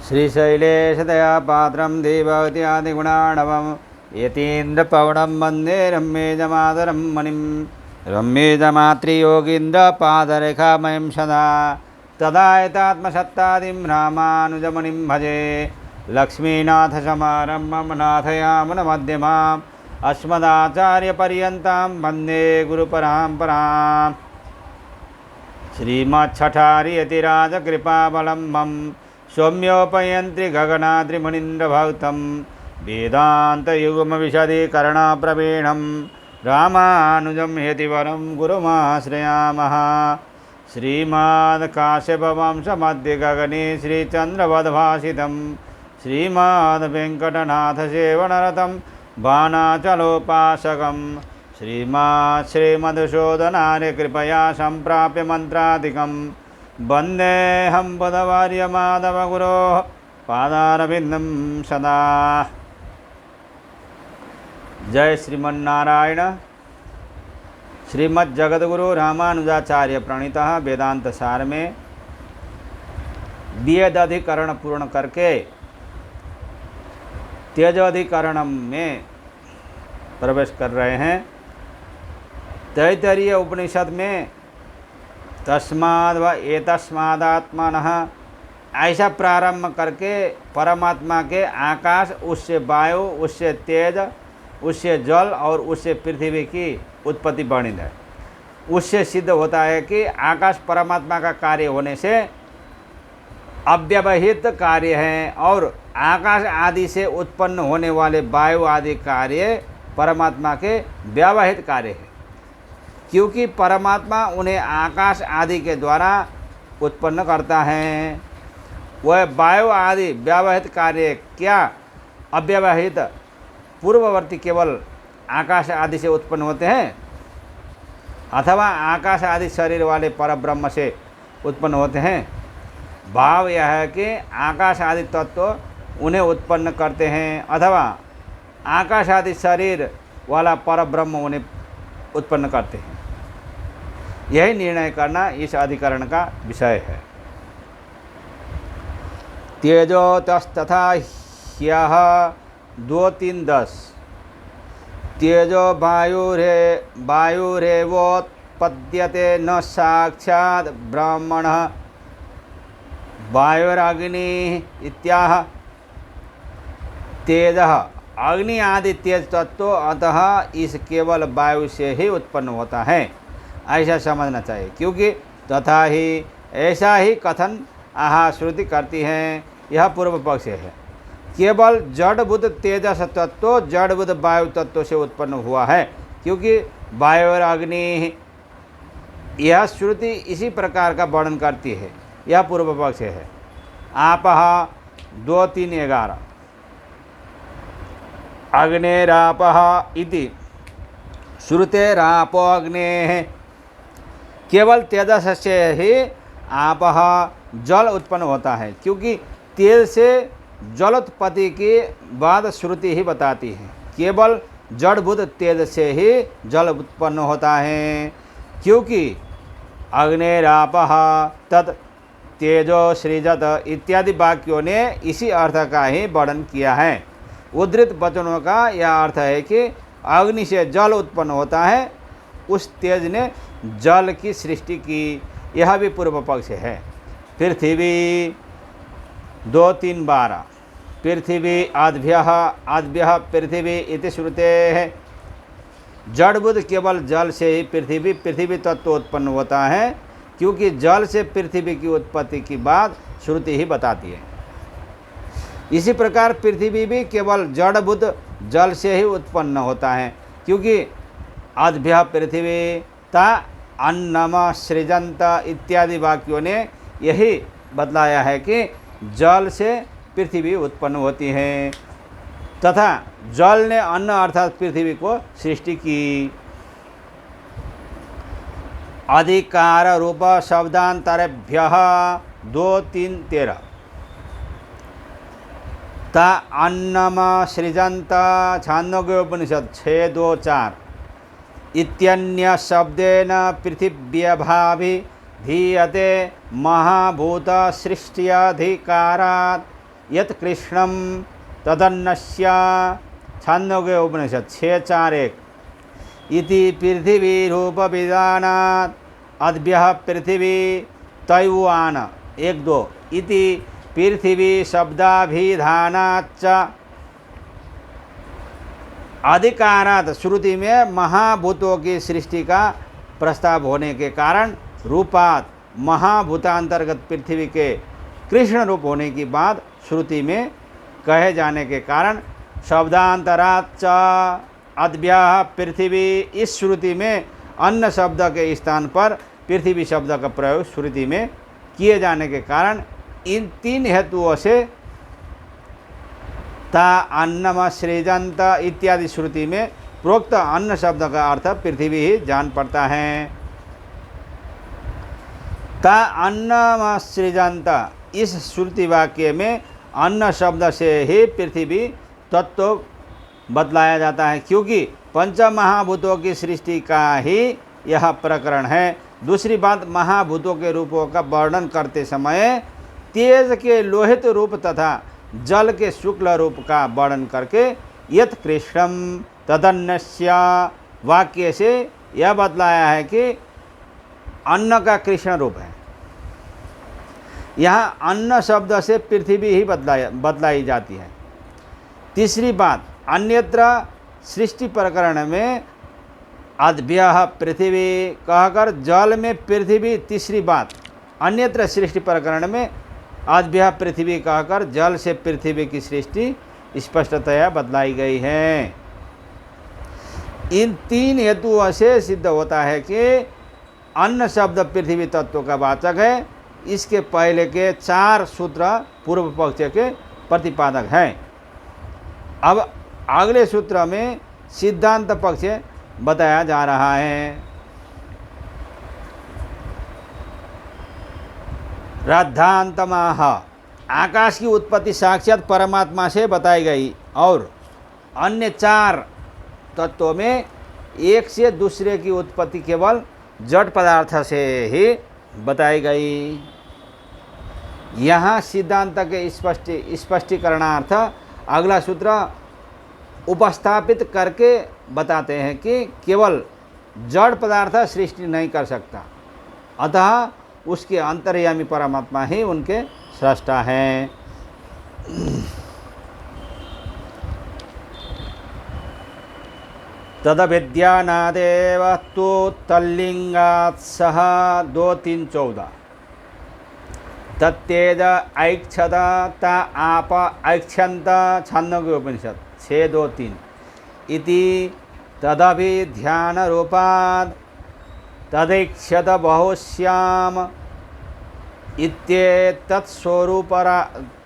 श्रीशैलेशतया पात्रं देववत्यादिगुणाणवं यतीन्द्रपवनं वन्दे रम्येजमातरं मणिं रम्येजमातृयोगीन्द्रपादरेखामयं सदा तदा एतात्मसत्तादिं रामानुजमुनिं भजे लक्ष्मीनाथसमारम्भं नाथयामुनमध्यमाम् अस्मदाचार्यपर्यन्तां वन्दे गुरुपरम्पराम् श्रीमच्छठारियतिराजकृपावलम्बं सौम्योपयन्त्रि गगनाद्रिमुनीन्द्रभक्तं वेदान्तयुग्मविशदीकरणप्रवीणं रामानुजं यतिवरं गुरुमाश्रयामः। श्रीमद्काश्यपवंशमध्ये गगने श्रीचन्द्रवद्भासितं श्रीमद्वेङ्कटनाथसेवनरतं बाणाचलोपासकं श्रीमधुसूदनार्य कृपया सम्प्राप्य मन्त्रादिकं वन्देऽहं बुधवर्यमाधवगुरोः पादारविन्दं सदा। जय श्रीमन्नारायण। श्रीमद्जगद्गुरु रामानुजाचार्य प्रणीतः वेदांत सार में वेदाधिकरण पूर्ण करके तेजोधिकरण में प्रवेश कर रहे हैं। तैत्तरीय उपनिषद में तस्माद् व एतस्मादात्मनः ऐसा प्रारंभ करके परमात्मा के आकाश, उससे वायु, उससे तेज, उससे जल और उससे पृथ्वी की उत्पत्ति वर्णित है। उससे सिद्ध होता है कि आकाश परमात्मा का कार्य होने से अव्यवहित कार्य है और आकाश आदि से उत्पन्न होने वाले वायु आदि कार्य परमात्मा के व्यवहित कार्य है, क्योंकि परमात्मा उन्हें आकाश आदि के द्वारा उत्पन्न करता है। वह वायु आदि व्यवहित कार्य क्या अव्यवहित पूर्ववर्ती केवल आकाश आदि से उत्पन्न होते हैं अथवा आकाश आदि शरीर वाले परब्रह्म से उत्पन्न होते हैं? भाव यह है कि आकाश आदि तत्व उन्हें उत्पन्न करते हैं अथवा आकाश आदि शरीर वाला परब्रह्म उन्हें उत्पन्न करते हैं। यही निर्णय करना इस अधिकरण का विषय है। तेजो तथा ह्यः 2-3-10 तेजो वायुरेवोत्पद्यते न साक्षात् ब्रह्मणः वायुरग्निः इत्याह। तेजः अग्नि आदि तेज तत्व अतः इस केवल वायु से ही उत्पन्न होता है, ऐसा समझना चाहिए, क्योंकि तथा ही ऐसा ही कथन आह श्रुति करती है। यह पूर्व पक्ष है। केवल जड़बुद्ध तेजस तत्व जड़बुद्ध वायु तत्व से उत्पन्न हुआ है, क्योंकि वायु और अग्नि, यह श्रुति इसी प्रकार का वर्णन करती है। यह पूर्व पक्ष है। आपः 2-3-11 अग्नेरापः इति श्रुतेरापो अग्नेः। केवल तेजस से ही आपः जल उत्पन्न होता है, क्योंकि तेज से जलोत्पत्ति की बात श्रुति ही बताती है। केवल जड़बुद्ध तेज से ही जल उत्पन्न होता है, क्योंकि अग्नेरापः तत् तेजो सृजत इत्यादि वाक्यों ने इसी अर्थ का ही वर्णन किया है। उद्धृत वचनों का यह अर्थ है कि अग्नि से जल उत्पन्न होता है, उस तेज ने जल की सृष्टि की। यह भी पूर्व पक्ष है। पृथ्वी 2-3-12 पृथ्वी आद्भ्यः पृथ्वी इति श्रुतेः। जड़बुद्ध केवल जल से ही पृथ्वी तत्व उत्पन्न होता है, क्योंकि जल से पृथ्वी की उत्पत्ति की बात श्रुति ही बताती है। इसी प्रकार पृथ्वी भी केवल जड़बुद्ध जल से ही उत्पन्न होता है, क्योंकि आद्भ्यः पृथ्वी ता अन्नम सृजंत इत्यादि वाक्यों ने यही बतलाया है कि जल से पृथ्वी उत्पन्न होती है तथा जल ने अन्न अर्थात पृथ्वी को सृष्टि की। अधिकार रूप शब्दांतरेभ्यः 2-3-13 ता अन्नम सृजंत छांदोग्योपनिषद 6-2-4 इत्यन्य शब्देन पृथिव्यभावि धीयते महाभूत सृष्ट्यधिकारात् यत् कृष्णम तदन्नस्य छांदोग्य उपनिषद 6:4-1 इति पृथिवी रूप विधानात् अद्भ्यः पृथिवी तैवान 1:2 इति पृथिवी शब्दाभिधानाच्च अधिकारात श्रुति में महाभूतों की सृष्टि का प्रस्ताव होने के कारण रूपात महाभूतांतर्गत पृथ्वी के कृष्ण रूप होने की बात श्रुति में कहे जाने के कारण शब्दांतरात च अद्भ्यः पृथ्वी, इस श्रुति में अन्न शब्द के स्थान पर पृथ्वी शब्द का प्रयोग श्रुति में किए जाने के कारण इन 3 हेतुओं से ता अन्नम सृजंत इत्यादि श्रुति में प्रोक्त अन्न शब्द का अर्थ पृथ्वी ही जान पड़ता है। ता अन्नम सृजंत, इस श्रुति वाक्य में अन्न शब्द से ही पृथ्वी तत्व बतलाया जाता है, क्योंकि पंच महाभूतों की सृष्टि का ही यह प्रकरण है। दूसरी बात, महाभूतों के रूपों का वर्णन करते समय तेज के लोहित रूप तथा जल के शुक्ल रूप का वर्णन करके यत् कृष्णम तदन्नस्य वाक्य से यह बतलाया है कि अन्न का कृष्ण रूप है। यहाँ अन्न शब्द से पृथ्वी ही बतलाई जाती है। तीसरी बात, अन्यत्र सृष्टि प्रकरण में अद्भ्यः पृथ्वी कहकर जल में पृथ्वी, तीसरी बात अन्यत्र सृष्टि प्रकरण में अद्भ्यः पृथ्वी कहकर जल से पृथ्वी की सृष्टि स्पष्टतया बतलाई गई है। इन 3 हेतुओं से सिद्ध होता है कि अन्न शब्द पृथ्वी तत्व का वाचक है। इसके पहले के 4 सूत्र पूर्व पक्ष के प्रतिपादक हैं। अब अगले सूत्र में सिद्धांत पक्ष बताया जा रहा है। राद्धांतमाह, आकाश की उत्पत्ति साक्षात परमात्मा से बताई गई और अन्य 4 तत्वों में एक से दूसरे की उत्पत्ति केवल जड़ पदार्थ से ही बताई गई। यहाँ सिद्धांत के स्पष्टीकरणार्थ अगला सूत्र उपस्थापित करके बताते हैं कि केवल जड़ पदार्थ सृष्टि नहीं कर सकता, अतः उसके अंतर्यामी परमात्मा ही उनके सृष्टा हैं। तदविद्यानादेव तु तल्लिंगात् सह 2-3-14 तत्तेज ऐक्षत ता आप ऐक्षन्त छांदोग्य उपनिषद 6:2-3 इति तदभिध्यान रूपात् तदैक्षत बहुश्याम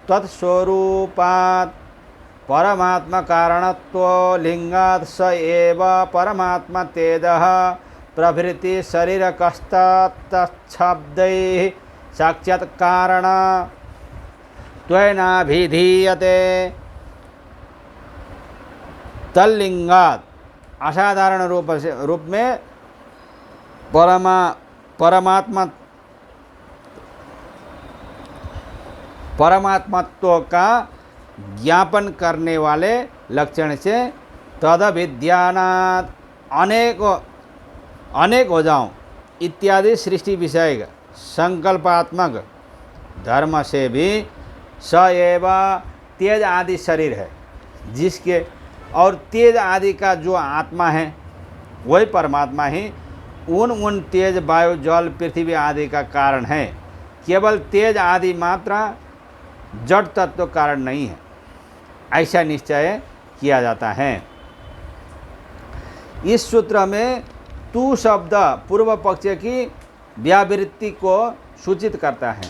तत्स्वरूपात् परमात्मा कारणत्व लिंगात् स एव परमात्मा तेजः प्रभृति शरीर कष्टात्तच्छब्दैः साक्षात् कारण त्वनाभिधीयते। तल्लिंगात् असाधारण रूप में परमात्मत्व का ज्ञापन करने वाले लक्षण से तदविद्यानात् अनेक हो जाऊँ इत्यादि सृष्टि विषय संकल्पात्मक धर्म से भी स एव तेज आदि शरीर है, जिसके और तेज आदि का जो आत्मा है वही परमात्मा ही उन तेज वायु जल पृथ्वी आदि का कारण है। केवल तेज आदि मात्रा जड़ तत्व कारण नहीं है, ऐसा निश्चय किया जाता है। इस सूत्र में तू शब्द पूर्व पक्ष की व्यावृत्ति को सूचित करता है।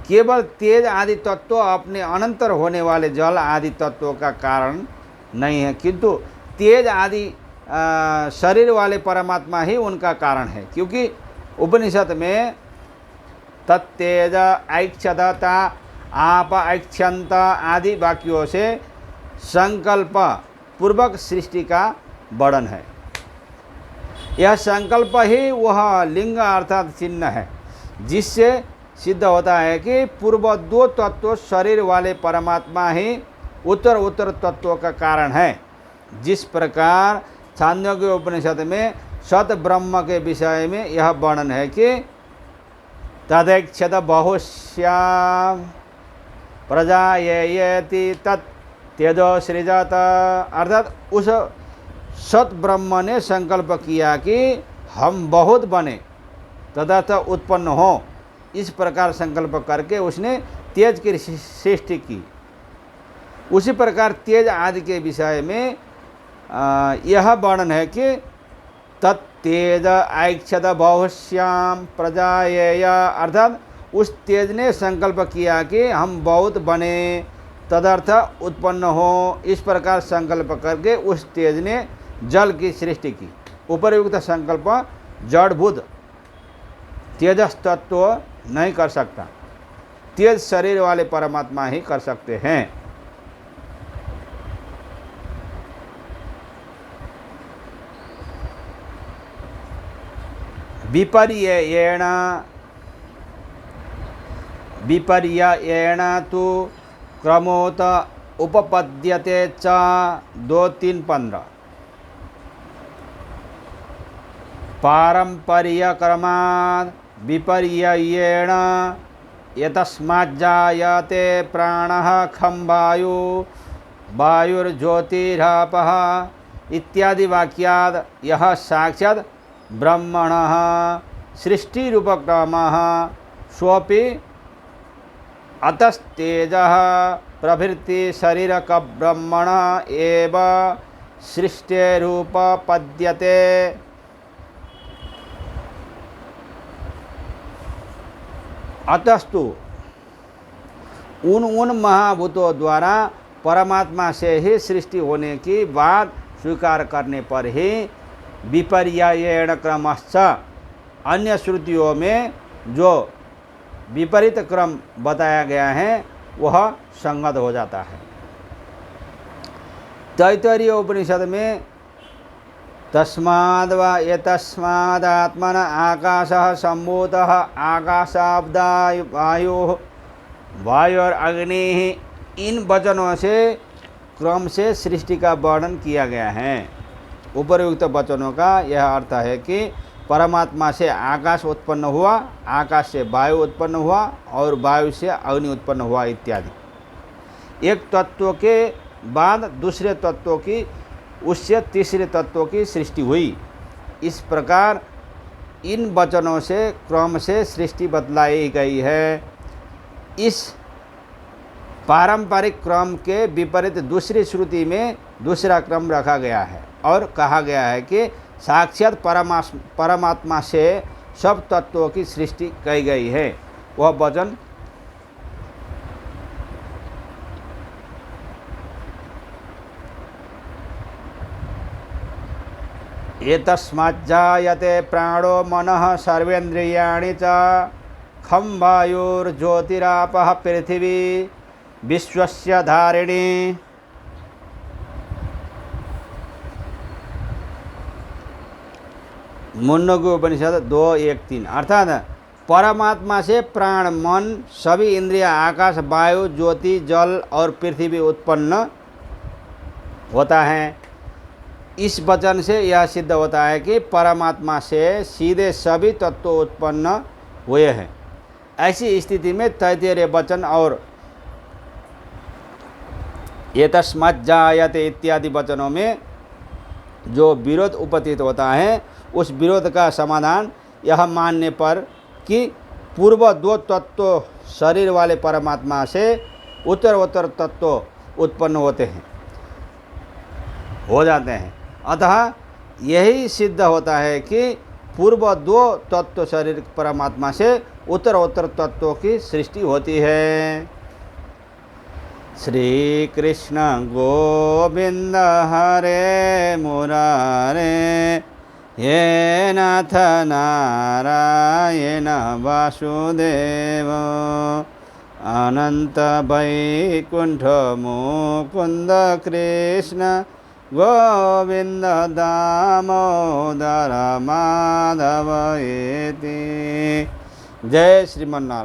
केवल तेज आदि तत्व अपने अनंतर होने वाले जल आदि तत्वों का कारण नहीं है, किंतु तेज आदि शरीर वाले परमात्मा ही उनका कारण है, क्योंकि उपनिषद में तत्तेज ऐक्षता आप ऐक्षन्त आदि वाक्यों से संकल्प पूर्वक सृष्टि का वर्णन है। यह संकल्प ही वह लिंग अर्थात चिन्ह है जिससे सिद्ध होता है कि पूर्व दो तत्व शरीर वाले परमात्मा ही उत्तर उत्तर तत्वों का कारण है। जिस प्रकार छांदोग्य उपनिषद में सत ब्रह्म के विषय में यह वर्णन है कि तदैक्षत बहुश्याम प्रजायेति तत् तेजो सृजत, अर्थात उस सत ब्रह्म ने संकल्प किया कि हम बहुत बने तदर्थ उत्पन्न हो। इस प्रकार संकल्प करके उसने तेज की सृष्टि की। उसी प्रकार तेज आदि के विषय में यह वर्णन है कि तत्तेज ऐक्षत बहुश्याम प्रजायेय, अर्थात उस तेज ने संकल्प किया कि हम बहुत बने तदर्थ उत्पन्न हो। इस प्रकार संकल्प करके उस तेज ने जल की सृष्टि की। उपरयुक्त संकल्प जड़भूत तेजस तत्व नहीं कर सकता, तेज शरीर वाले परमात्मा ही कर सकते हैं। विपर्ययेण तु क्रमोत उपपद्यते च 2-3-15। पारंपर्यक्रमात् विपर्ययेण यतस्माज्जायते प्राणः खं वायु वायुर्ज्योतिरापः इत्यादि वाक्याद् यह साक्षात् ब्रह्मणः सृष्टिरूपक्रमः सोऽपि अतस्तेजः प्रभृति शरीरक ब्रह्मण एव सृष्टिरूपपद्यते। अतस्तु उन महाभूतों द्वारा परमात्मा से ही सृष्टि होने की बात स्वीकार करने पर ही विपर्ययेण क्रमश्च, अन्य श्रुतियों में जो विपरीत क्रम बताया गया है वह संगत हो जाता है। तैत्तरीय उपनिषद में तस्माद् वा एतस्मादात्मन आकाशः सम्भूतः आकाशाब्दाय वायुः वायुरग्निः, इन वचनों से क्रम से सृष्टि का वर्णन किया गया है। उपरयुक्त वचनों का यह अर्थ है कि परमात्मा से आकाश उत्पन्न हुआ, आकाश से वायु उत्पन्न हुआ और वायु से अग्नि उत्पन्न हुआ इत्यादि। एक तत्व के बाद दूसरे तत्वों की, उससे तीसरे तत्वों की सृष्टि हुई। इस प्रकार इन वचनों से क्रम से सृष्टि बतलाई गई है। इस पारंपरिक क्रम के विपरीत दूसरी श्रुति में दूसरा क्रम रखा गया है और कहा गया है कि साक्षात परमात्मा से सब तत्वों की सृष्टि की गई है। वह वचन एतस्माज्जायते प्राणो मनः सर्वेन्द्रियाणि च खं वायुर्ज्योतिरापः पृथिवी विश्वस्य धारिणी। मुंडकों उपनिषद 2:1-3, अर्थात परमात्मा से प्राण मन सभी इंद्रिय आकाश वायु ज्योति जल और पृथ्वी उत्पन्न होता है। इस वचन से यह सिद्ध होता है कि परमात्मा से सीधे सभी तत्व उत्पन्न हुए हैं। ऐसी स्थिति में तैत्तरीय वचन और एतस्माज्जायते इत्यादि वचनों में जो विरोध उपस्थित होता है, उस विरोध का समाधान यह मानने पर कि पूर्व दो तत्व शरीर वाले परमात्मा से उत्तर तत्व उत्पन्न हो जाते हैं। अतः यही सिद्ध होता है कि पूर्व दो तत्व शरीर परमात्मा से उत्तर तत्वों की सृष्टि होती है। श्री कृष्ण गोविंद हरे मुरारे हे नाथ नारायण वासुदेव अनंत वैकुंठ मुकुंद कृष्ण गोविंद दामोदर माधव एति। जय श्रीमन्नारायण।